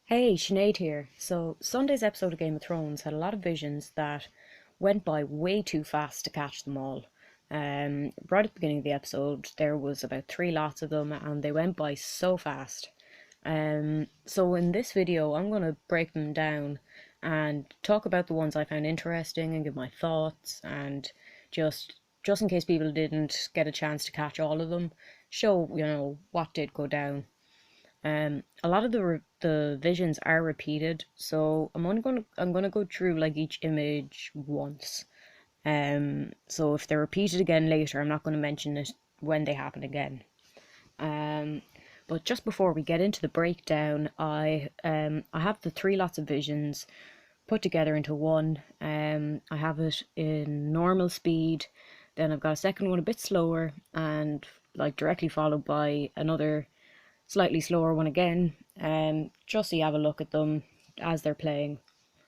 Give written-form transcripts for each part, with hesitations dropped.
Hey, Sinead here. So, Sunday's episode of Game of Thrones had a lot of visions that went by way too fast to catch them all. Right at the beginning of the episode, there was about three lots of them, and they went by so fast. So in this video, I'm going to break them down and talk about the ones I found interesting and give my thoughts, and just in case people didn't get a chance to catch all of them, show what did go down. A lot of the visions are repeated, so I'm gonna go through like each image once. So if they're repeated again later, I'm not gonna mention it when they happen again. Um, but just before we get into the breakdown, I have the three lots of visions put together into one. I have it in normal speed, then I've got a second one a bit slower, and like directly followed by another slightly slower one again, just so you have a look at them as they're playing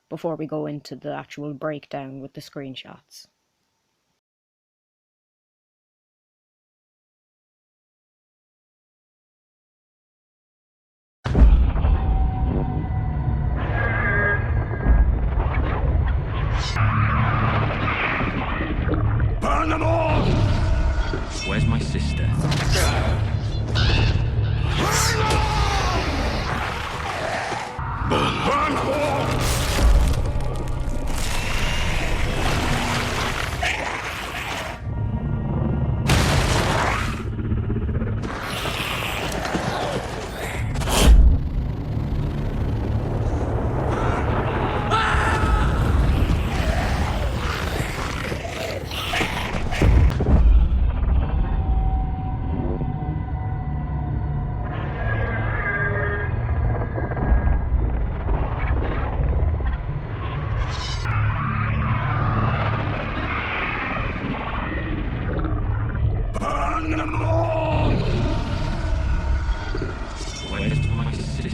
before we go into the actual breakdown with the screenshots. Burn them all! Where's my sister? Burn them all! Burn them all! Where's my sister?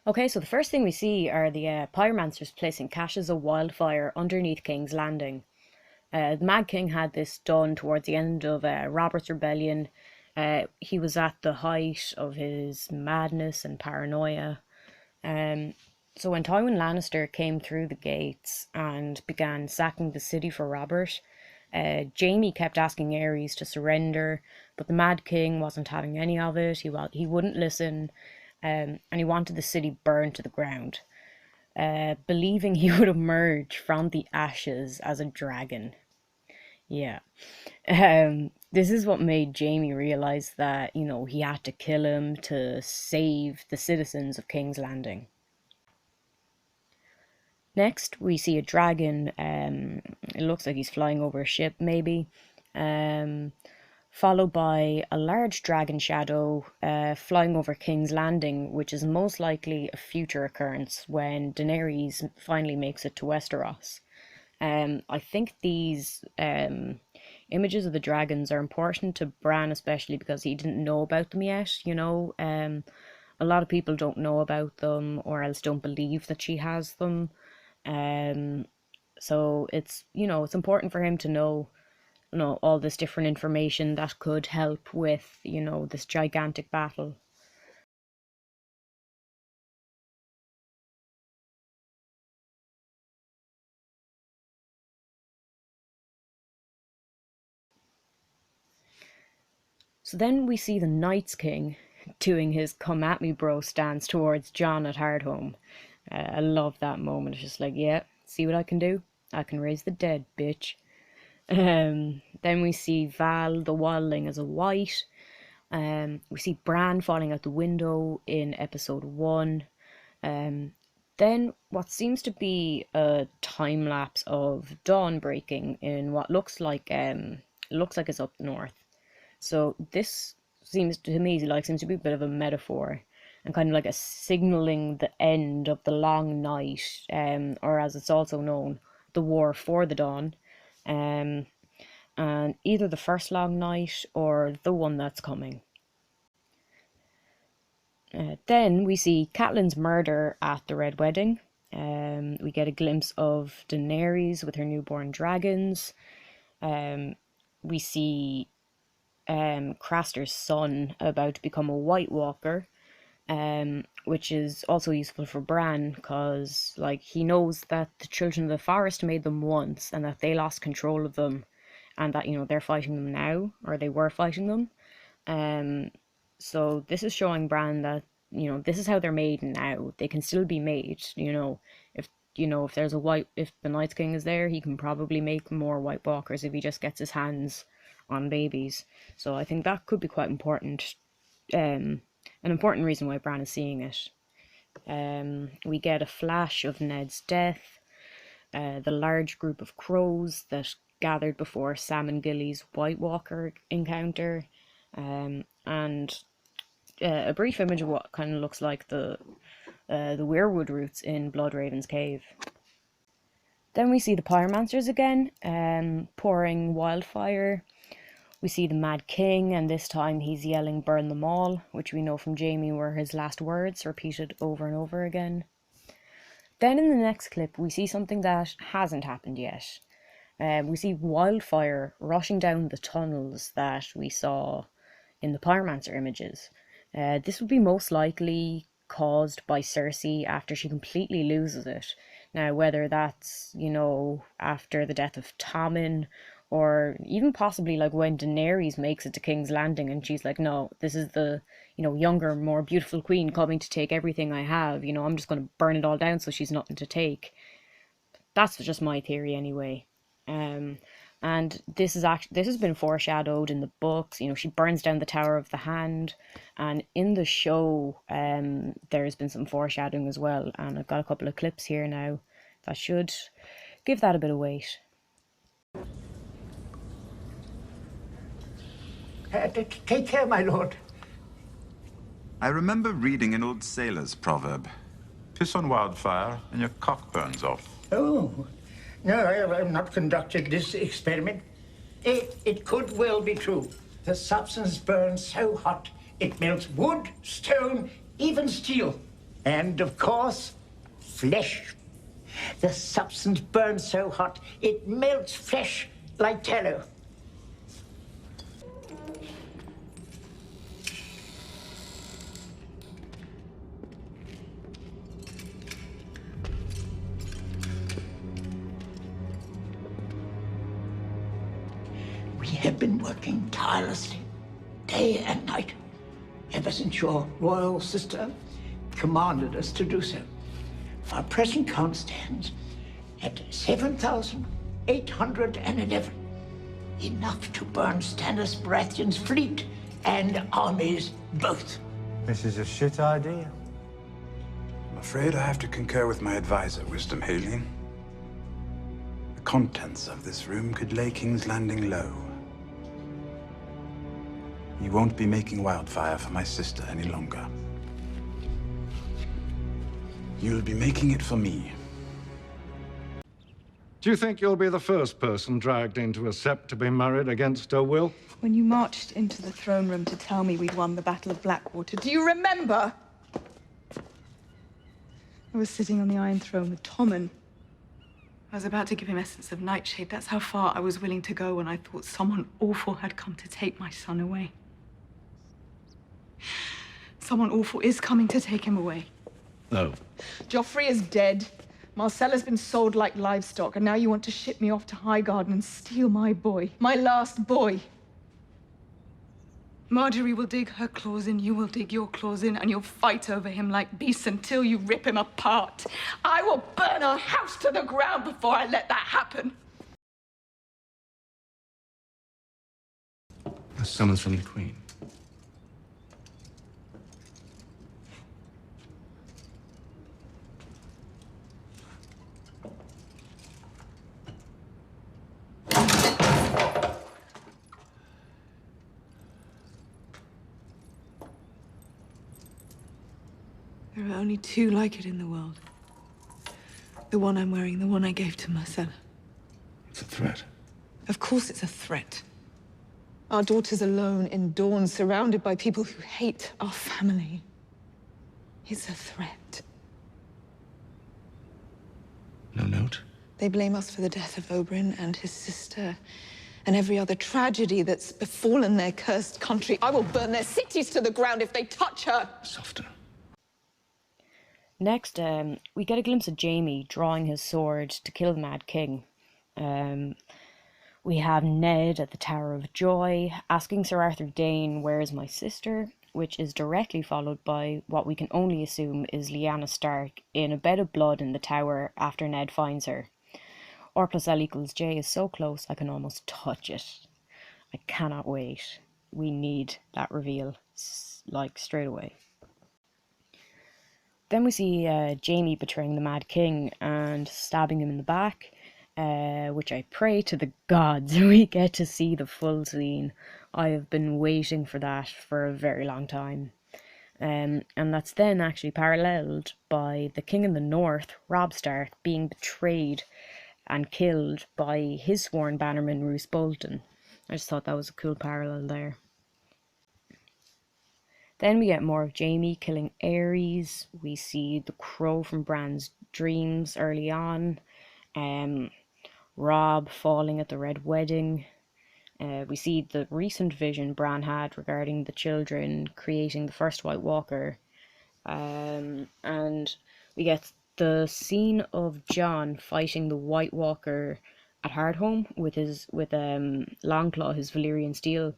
Okay, so the first thing we see are the pyromancers placing caches of wildfire underneath King's Landing. The Mad King had this done towards the end of Robert's Rebellion. He was at the height of his madness and paranoia. So when Tywin Lannister came through the gates and began sacking the city for Robert, Jaime kept asking Aerys to surrender, but the Mad King wasn't having any of it. He wouldn't listen, and he wanted the city burned to the ground, believing he would emerge from the ashes as a dragon. Yeah. This is what made Jaime realize that, he had to kill him to save the citizens of King's Landing. Next, we see a dragon. It looks like he's flying over a ship, maybe. Followed by a large dragon shadow flying over King's Landing, which is most likely a future occurrence when Daenerys finally makes it to Westeros. I think these images of the dragons are important to Bran, especially because he didn't know about them yet. A lot of people don't know about them, or else don't believe that she has them. So it's important for him to know all this different information that could help with this gigantic battle. So then we see the Night's King doing his come at me bro stance towards Jon at Hardhome. I love that moment. It's just like, yeah, See what I can do? I can raise the dead, bitch. Then we see Val, the wildling, as a white. We see Bran falling out the window in episode 1. Then what seems to be a time lapse of dawn breaking in what looks like it's up north. So this seems to me seems to be a bit of a metaphor and kind of like a signaling the end of the long night, or as it's also known, the war for the dawn. And either the first long night or the one that's coming. Then we see Catelyn's murder at the Red Wedding. We get a glimpse of Daenerys with her newborn dragons. We see Craster's son about to become a White Walker, which is also useful for Bran because, like, he knows that the Children of the Forest made them once and that they lost control of them, and that, you know, they're fighting them now, or they were fighting them. So this is showing Bran that, you know, this is how they're made now. They can still be made, you know. If the Night King is there, he can probably make more White Walkers if he just gets his hands on babies. So I think that could be quite important. An important reason why Bran is seeing it. We get a flash of Ned's death, the large group of crows that gathered before Sam and Gilly's White Walker encounter, and a brief image of what kind of looks like the weirwood roots in Bloodraven's cave. Then we see the pyromancers again, pouring wildfire. We see the Mad King, and this time he's yelling "burn them all," which we know from Jaime were his last words, repeated over and over again. Then in the next clip we see something that hasn't happened yet. We see wildfire rushing down the tunnels that we saw in the pyromancer images. This would be most likely caused by Cersei after she completely loses it. Now, whether that's, you know, after the death of Tommen, or even possibly like when Daenerys makes it to King's Landing and she's like, no, this is the, you know, younger, more beautiful queen coming to take everything I have, you know, I'm just going to burn it all down so she's nothing to take. That's just my theory anyway. And this has been foreshadowed in the books. You know, she burns down the Tower of the Hand, and in the show there's been some foreshadowing as well, and I've got a couple of clips here now that should give that a bit of weight. Take care, my lord. I remember reading an old sailor's proverb. Piss on wildfire and your cock burns off. Oh, no, I have not conducted this experiment. It could well be true. The substance burns so hot, it melts wood, stone, even steel. And, of course, flesh. The substance burns so hot, it melts flesh like tallow. We have been working tirelessly, day and night, ever since your royal sister commanded us to do so. Our present count stands at 7,811. Enough to burn Stannis Baratheon's fleet and armies both. This is a shit idea. I'm afraid I have to concur with my advisor, Wisdom Haley. The contents of this room could lay King's Landing low. You won't be making wildfire for my sister any longer. You'll be making it for me. Do you think you'll be the first person dragged into a sept to be married against her will? When you marched into the throne room to tell me we'd won the Battle of Blackwater, do you remember? I was sitting on the Iron Throne with Tommen. I was about to give him essence of nightshade. That's how far I was willing to go when I thought someone awful had come to take my son away. Someone awful is coming to take him away. No. Joffrey is dead. Marcella's been sold like livestock, and now you want to ship me off to Highgarden and steal my boy. My last boy. Marjorie will dig her claws in, you will dig your claws in, and you'll fight over him like beasts until you rip him apart. I will burn our house to the ground before I let that happen. A summons from the Queen. There are only two like it in the world. The one I'm wearing, the one I gave to Marcella. It's a threat. Of course it's a threat. Our daughter's alone in Dawn, surrounded by people who hate our family. It's a threat. No note? They blame us for the death of Oberyn and his sister, and every other tragedy that's befallen their cursed country. I will burn their cities to the ground if they touch her. Softer. Next, we get a glimpse of Jaime drawing his sword to kill the Mad King. We have Ned at the Tower of Joy asking Sir Arthur Dane, "Where's my sister?" which is directly followed by what we can only assume is Lyanna Stark in a bed of blood in the tower after Ned finds her. R plus L equals J is so close I can almost touch it. I cannot wait. We need that reveal, like, straight away. Then we see Jaime betraying the Mad King and stabbing him in the back, which I pray to the gods we get to see the full scene. I have been waiting for that for a very long time. And that's then actually paralleled by the King in the North, Robb Stark, being betrayed and killed by his sworn bannerman, Roose Bolton. I just thought that was a cool parallel there. Then we get more of Jaime killing Aerys. We see the crow from Bran's dreams early on. Robb falling at the Red Wedding. We see the recent vision Bran had regarding the children creating the first White Walker. And we get the scene of Jon fighting the White Walker at Hardhome with Longclaw, his Valyrian steel.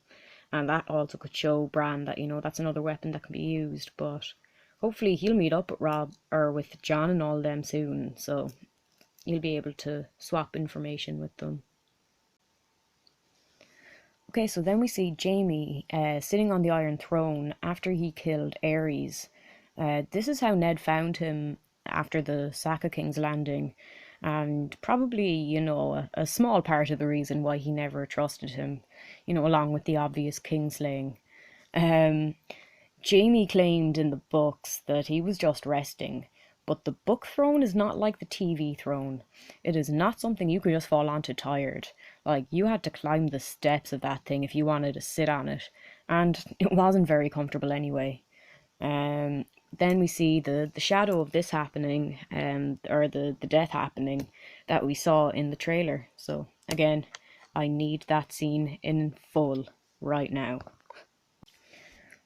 And that also could show Bran that, that's another weapon that can be used. But hopefully he'll meet up with Jon and all them soon. So you'll be able to swap information with them. Okay, so then we see Jaime sitting on the Iron Throne after he killed Aerys. This is how Ned found him after the sack of King's Landing. And probably, a small part of the reason why he never trusted him, along with the obvious kingslaying. Jaime claimed in the books that he was just resting, but the book throne is not like the TV throne. It is not something you could just fall onto tired. Like, you had to climb the steps of that thing if you wanted to sit on it, and it wasn't very comfortable anyway. Then we see the shadow of this happening, or the death happening that we saw in the trailer. So again, I need that scene in full right now.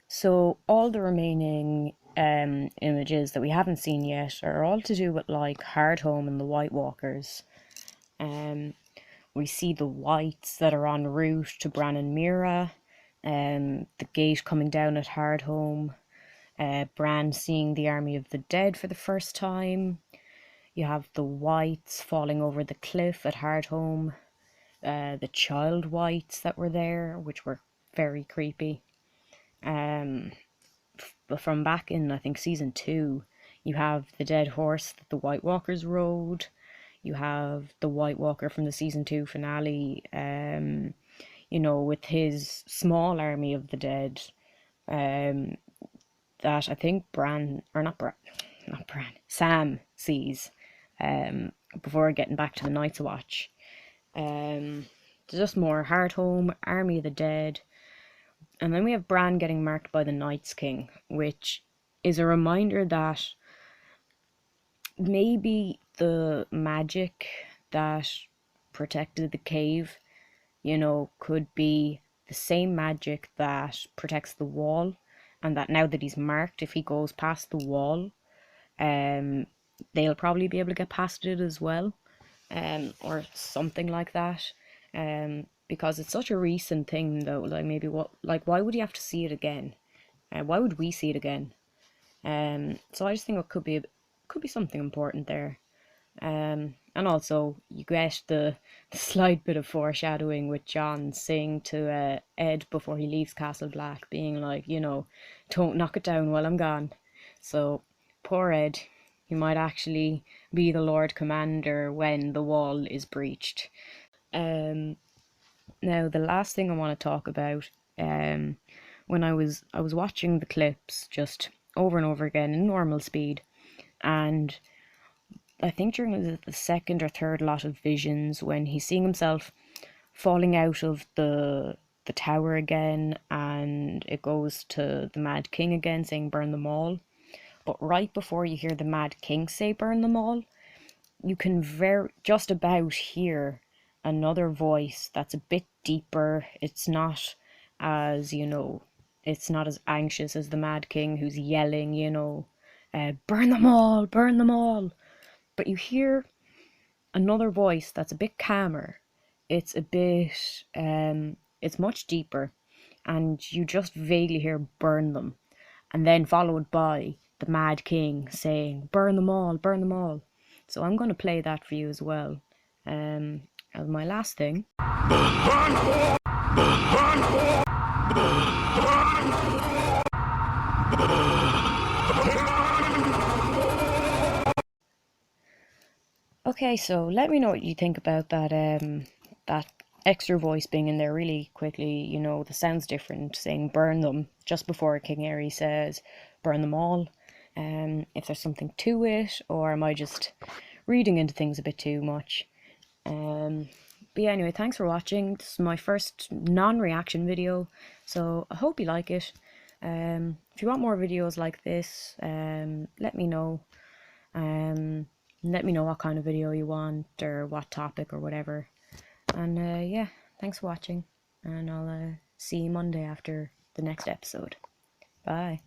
So all the remaining images that we haven't seen yet are all to do with like Hardhome and the White Walkers. We see the Whites that are en route to Bran and Mira, the gate coming down at Hardhome. Bran seeing the army of the dead for the first time. You have the Whites falling over the cliff at Hardhome. The child Whites that were there, which were very creepy. But from back in, I think, season 2, you have the dead horse that the White Walkers rode. You have the White Walker from the season 2 finale, with his small army of the dead. That I think Sam sees before getting back to the Night's Watch. There's just more Hardhome, Army of the Dead, and then we have Bran getting marked by the Night's King, which is a reminder that maybe the magic that protected the cave, could be the same magic that protects the wall. And that now that he's marked, if he goes past the wall, they'll probably be able to get past it as well, or something like that. because it's such a recent thing though. Like maybe why would you have to see it again? Why would we see it again? So I just think it could be something important there. And also you get the slight bit of foreshadowing with Jon saying to Ed before he leaves Castle Black, being like, you know, don't knock it down while I'm gone. So poor Ed, he might actually be the Lord Commander when the wall is breached. Now the last thing I want to talk about, when I was watching the clips just over and over again in normal speed, and I think during the second or third lot of visions, when he's seeing himself falling out of the tower again, and it goes to the Mad King again saying burn them all. But right before you hear the Mad King say burn them all, you can just about hear another voice that's a bit deeper. It's not as, you know, it's not as anxious as the Mad King who's yelling, you know, burn them all, burn them all. But you hear another voice that's a bit calmer. It's a bit, it's much deeper, and you just vaguely hear burn them, and then followed by the Mad King saying burn them all, burn them all. So I'm going to play that for you as well. As my last thing. Okay, so let me know what you think about that that extra voice being in there really quickly. You know, the sound's different, saying burn them just before King Aery says burn them all. If there's something to it, or am I just reading into things a bit too much? But yeah, anyway, thanks for watching. This is my first non-reaction video, so I hope you like it. If you want more videos like this, let me know. Let me know what kind of video you want, or what topic, or whatever. And yeah, thanks for watching, and I'll see you Monday after the next episode. Bye.